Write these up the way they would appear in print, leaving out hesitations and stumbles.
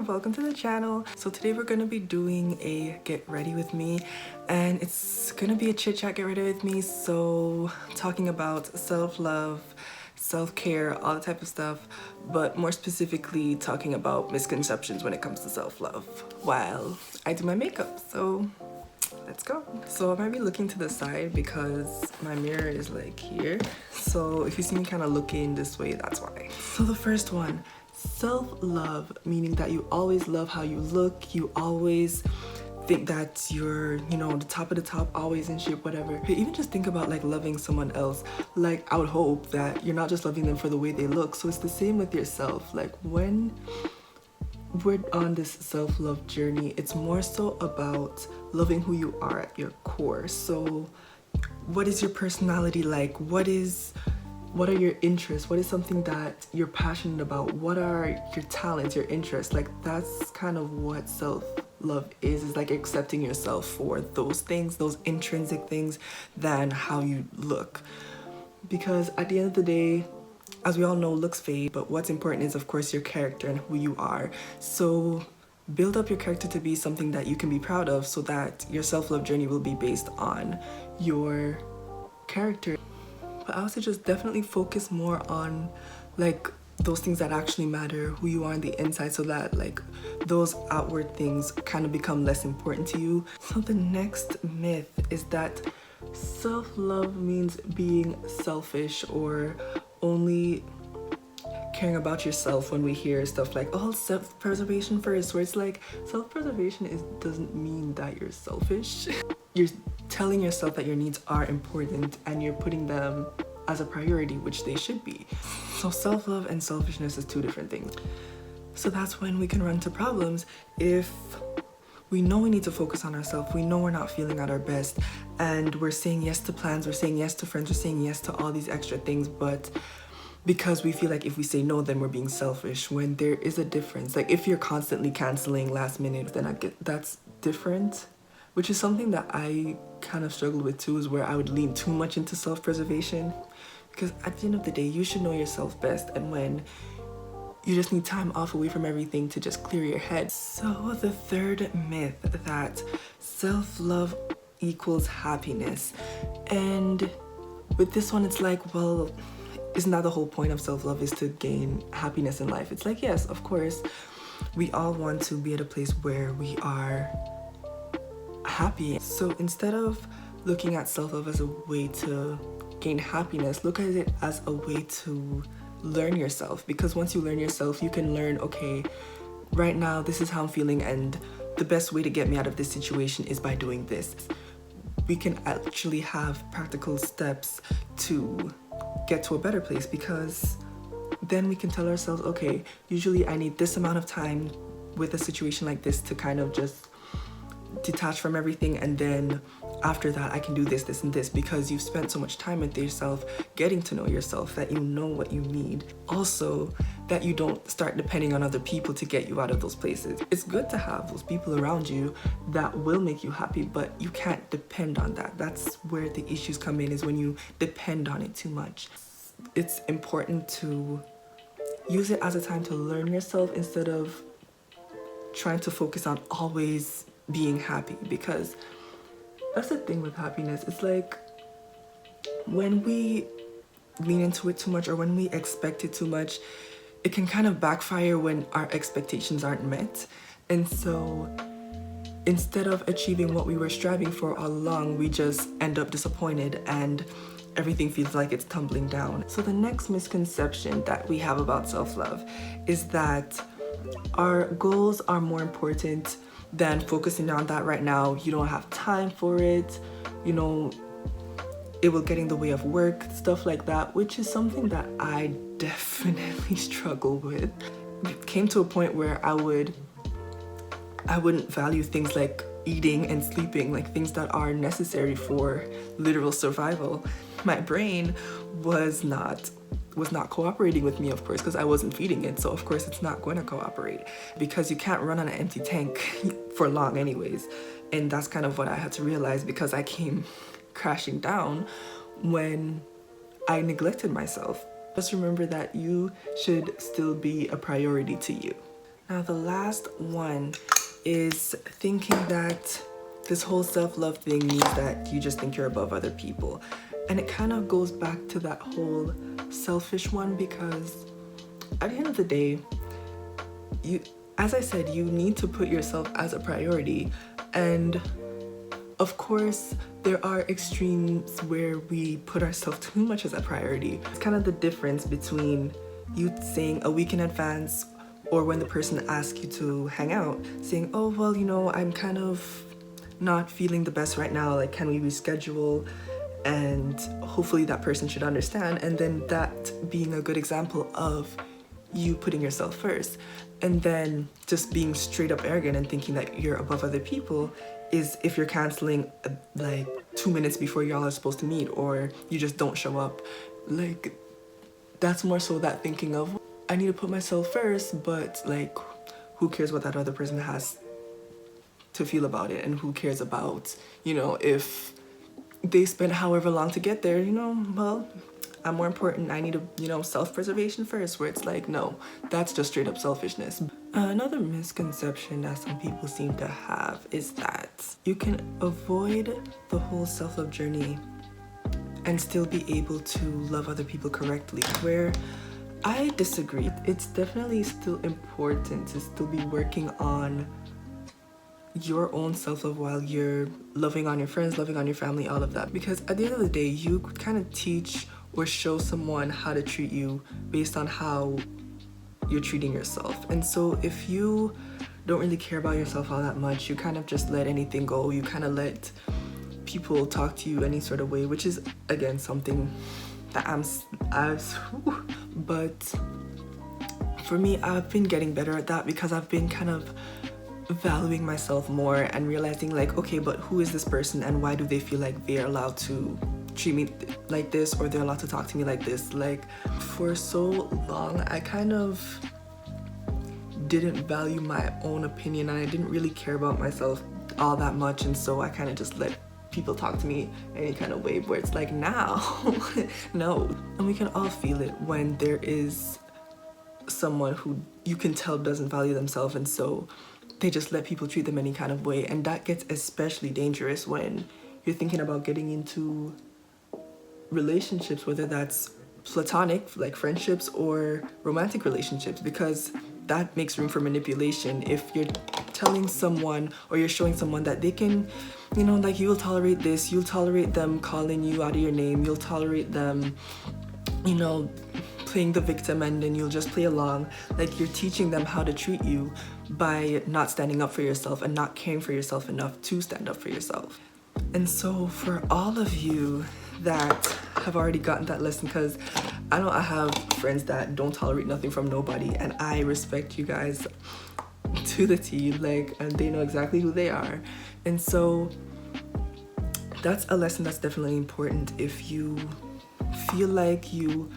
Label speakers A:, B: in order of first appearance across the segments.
A: everyone, welcome to the channel. So today we're gonna be doing a get ready with me, and it's gonna be a chit chat get ready with me. So talking about self-love, self-care, all the type of stuff, but more specifically talking about misconceptions when it comes to self-love while I do my makeup. So let's go. So I might be looking to the side because my mirror is like here. So if you see me kind of looking this way, that's why. So the first one, self-love, meaning that you always love how you look, you always think that you're, the top of the top, always in shape, whatever. But even just think about like loving someone else. Like I would hope that you're not just loving them for the way they look. So it's the same with yourself. Like when we're on this self-love journey, it's more so about loving who you are at your core. So what is your personality like? What are your interests? What is something that you're passionate about? What are your talents, your interests? Like that's kind of what self-love is like accepting yourself for those things, those intrinsic things, than how you look. Because at the end of the day, as we all know, looks fade, but what's important is of course your character and who you are. So build up your character to be something that you can be proud of, so that your self-love journey will be based on your character. But I would say just definitely focus more on like those things that actually matter, who you are on the inside, so that like those outward things kind of become less important to you. So the next myth is that self-love means being selfish or only caring about yourself. When we hear stuff like, oh, self-preservation first, where it's like self-preservation doesn't mean that you're selfish. You're telling yourself that your needs are important and you're putting them as a priority, which they should be. So self-love and selfishness is two different things. So that's when we can run into problems. If we know we need to focus on ourselves, we know we're not feeling at our best, and we're saying yes to plans, we're saying yes to friends, we're saying yes to all these extra things, but because we feel like if we say no, then we're being selfish, when there is a difference. Like if you're constantly canceling last minute, then that's different, which is something that I kind of struggled with too, is where I would lean too much into self-preservation. Because at the end of the day, you should know yourself best, and when you just need time off away from everything to just clear your head. So the third myth, that self-love equals happiness. And with this one, it's like, well, isn't that the whole point of self-love, is to gain happiness in life? It's like, yes, of course, we all want to be at a place where we are happy. So instead of looking at self-love as a way to gain happiness, look at it as a way to learn yourself. Because once you learn yourself, you can learn, okay, right now this is how I'm feeling, and the best way to get me out of this situation is by doing this. We can actually have practical steps to get to a better place, because then we can tell ourselves, okay, usually I need this amount of time with a situation like this to kind of just detach from everything, and then after that I can do this, this, and this, because you've spent so much time with yourself, getting to know yourself, that you know what you need. Also, that you don't start depending on other people to get you out of those places. It's good to have those people around you that will make you happy, but you can't depend on that. That's where the issues come in, is when you depend on it too much. It's important to use it as a time to learn yourself instead of trying to focus on always being happy, because that's the thing with happiness. It's like when we lean into it too much, or when we expect it too much, it can kind of backfire when our expectations aren't met. And so instead of achieving what we were striving for all along, we just end up disappointed and everything feels like it's tumbling down. So the next misconception that we have about self-love is that our goals are more important than focusing on that right now. You don't have time for it, it will get in the way of work, stuff like that, which is something that I definitely struggle with. It came to a point where I wouldn't value things like eating and sleeping, like things that are necessary for literal survival. My brain was not cooperating with me, of course, because I wasn't feeding it. So of course it's not going to cooperate, because you can't run on an empty tank for long anyways. And that's kind of what I had to realize, because I came crashing down when I neglected myself. Just remember that you should still be a priority to you. Now the last one is thinking that this whole self-love thing means that you just think you're above other people. And it kind of goes back to that whole selfish one, because at the end of the day, as I said, you need to put yourself as a priority. And of course, there are extremes where we put ourselves too much as a priority. It's kind of the difference between you saying a week in advance, or when the person asks you to hang out, saying, oh, well, you know, I'm kind of not feeling the best right now, like, can we reschedule? And hopefully that person should understand. And then that being a good example of you putting yourself first. And then just being straight up arrogant and thinking that you're above other people is if you're canceling like 2 minutes before y'all are supposed to meet, or you just don't show up. Like, that's more so that thinking of, I need to put myself first, but like, who cares what that other person has to feel about it? And who cares about, you know, if they spent however long to get there, you know, well, I'm more important. I need to, you know, self-preservation first, where it's like, no, that's just straight up selfishness. Another misconception that some people seem to have is that you can avoid the whole self-love journey and still be able to love other people correctly, where I disagree. It's definitely still important to still be working on your own self-love while you're loving on your friends, loving on your family, all of that. Because at the end of the day, you kind of teach or show someone how to treat you based on how you're treating yourself. And so if you don't really care about yourself all that much, you kind of just let anything go. You kind of let people talk to you any sort of way, which is, again, something that but for me, I've been getting better at that, because I've been kind of valuing myself more and realizing, like, okay, but who is this person and why do they feel like they're allowed to treat me like this, or they're allowed to talk to me like this? Like, for so long, I kind of didn't value my own opinion, and I didn't really care about myself all that much, and so I kind of just let people talk to me any kind of way, where it's like, now, no. And we can all feel it when there is someone who you can tell doesn't value themselves, and so they just let people treat them any kind of way. And that gets especially dangerous when you're thinking about getting into relationships, whether that's platonic, like friendships, or romantic relationships, because that makes room for manipulation. If you're telling someone, or you're showing someone that they can, you know, like, you'll tolerate this, you'll tolerate them calling you out of your name, you'll tolerate them, you know, playing the victim, and then you'll just play along. Like, you're teaching them how to treat you by not standing up for yourself and not caring for yourself enough to stand up for yourself. And so for all of you that have already gotten that lesson, because I know I have friends that don't tolerate nothing from nobody, and I respect you guys to the T, like, and they know exactly who they are. And so that's a lesson that's definitely important. If you feel like you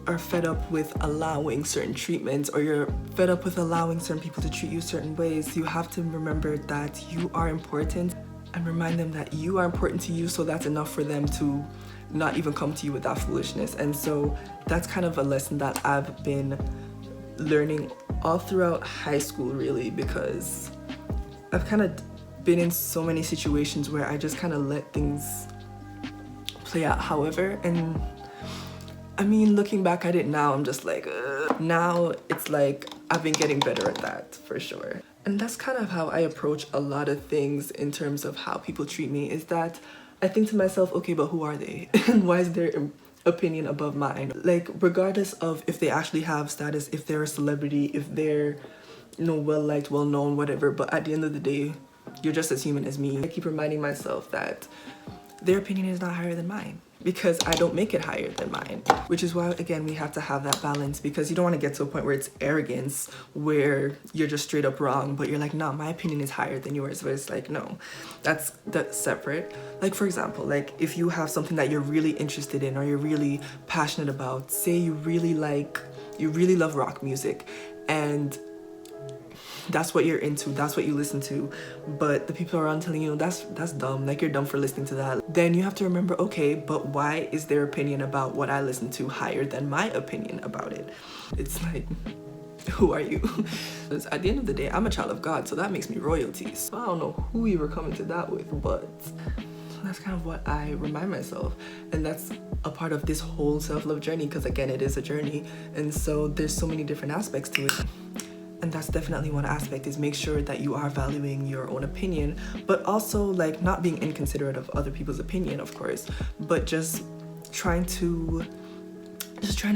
A: are fed up with allowing certain treatments, or you're fed up with allowing certain people to treat you certain ways, you have to remember that you are important, and remind them that you are important to you, so that's enough for them to not even come to you with that foolishness. And so that's kind of a lesson that I've been learning all throughout high school, really, because I've kind of been in so many situations where I just kind of let things play out however. And I mean, looking back at it now, I'm just like, ugh. Now it's like I've been getting better at that, for sure. And that's kind of how I approach a lot of things in terms of how people treat me, is that I think to myself, okay, but who are they? And why is their opinion above mine? Like, regardless of if they actually have status, if they're a celebrity, if they're, you know, well-liked, well-known, whatever, but at the end of the day, you're just as human as me. I keep reminding myself that their opinion is not higher than mine, because I don't make it higher than mine. Which is why, again, we have to have that balance, because you don't want to get to a point where it's arrogance, where you're just straight up wrong, but you're like, no, my opinion is higher than yours. But it's like, no, that's separate. Like, for example, like, if you have something that you're really interested in, or you're really passionate about, say you really love rock music, and that's what you're into, that's what you listen to, but the people around telling you, that's dumb, like, you're dumb for listening to that. Then you have to remember, okay, but why is their opinion about what I listen to higher than my opinion about it? It's like, who are you? Because at the end of the day, I'm a child of God, so that makes me royalty. So I don't know who you were coming to that with, but that's kind of what I remind myself. And that's a part of this whole self-love journey, because again, it is a journey. And so there's so many different aspects to it. And that's definitely one aspect, is make sure that you are valuing your own opinion, but also like not being inconsiderate of other people's opinion, of course, but just trying to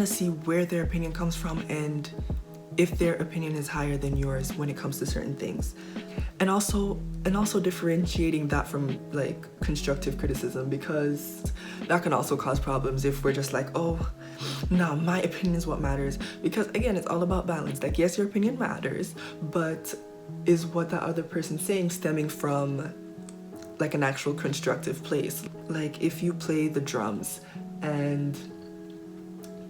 A: see where their opinion comes from and if their opinion is higher than yours when it comes to certain things. And also differentiating that from like constructive criticism, because that can also cause problems if we're just like, oh, no, my opinion is what matters. Because again, it's all about balance. Like, yes, your opinion matters, but is what that other person's saying stemming from like an actual constructive place? Like if you play the drums and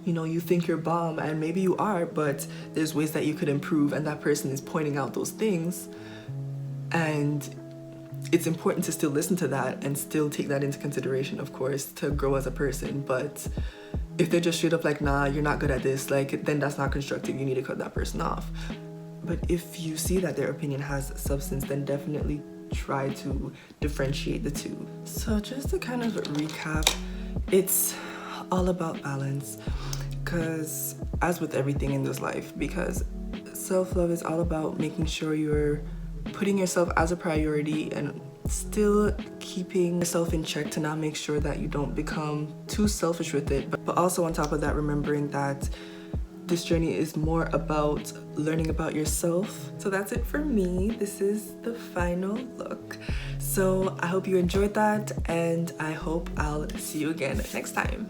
A: you know, you think you're bomb, and maybe you are, but there's ways that you could improve, and that person is pointing out those things, and it's important to still listen to that and still take that into consideration, of course, to grow as a person. But if they're just straight up like, nah, you're not good at this, like, then that's not constructive. You need to cut that person off. But if you see that their opinion has substance, then definitely try to differentiate the two. So just to kind of recap, it's all about balance, because as with everything in this life, because self-love is all about making sure you're putting yourself as a priority and still keeping yourself in check to not make sure that you don't become too selfish with it, but also on top of that, remembering that this journey is more about learning about yourself. So that's it for me. This is the final look. So I hope you enjoyed that, and I hope I'll see you again next time.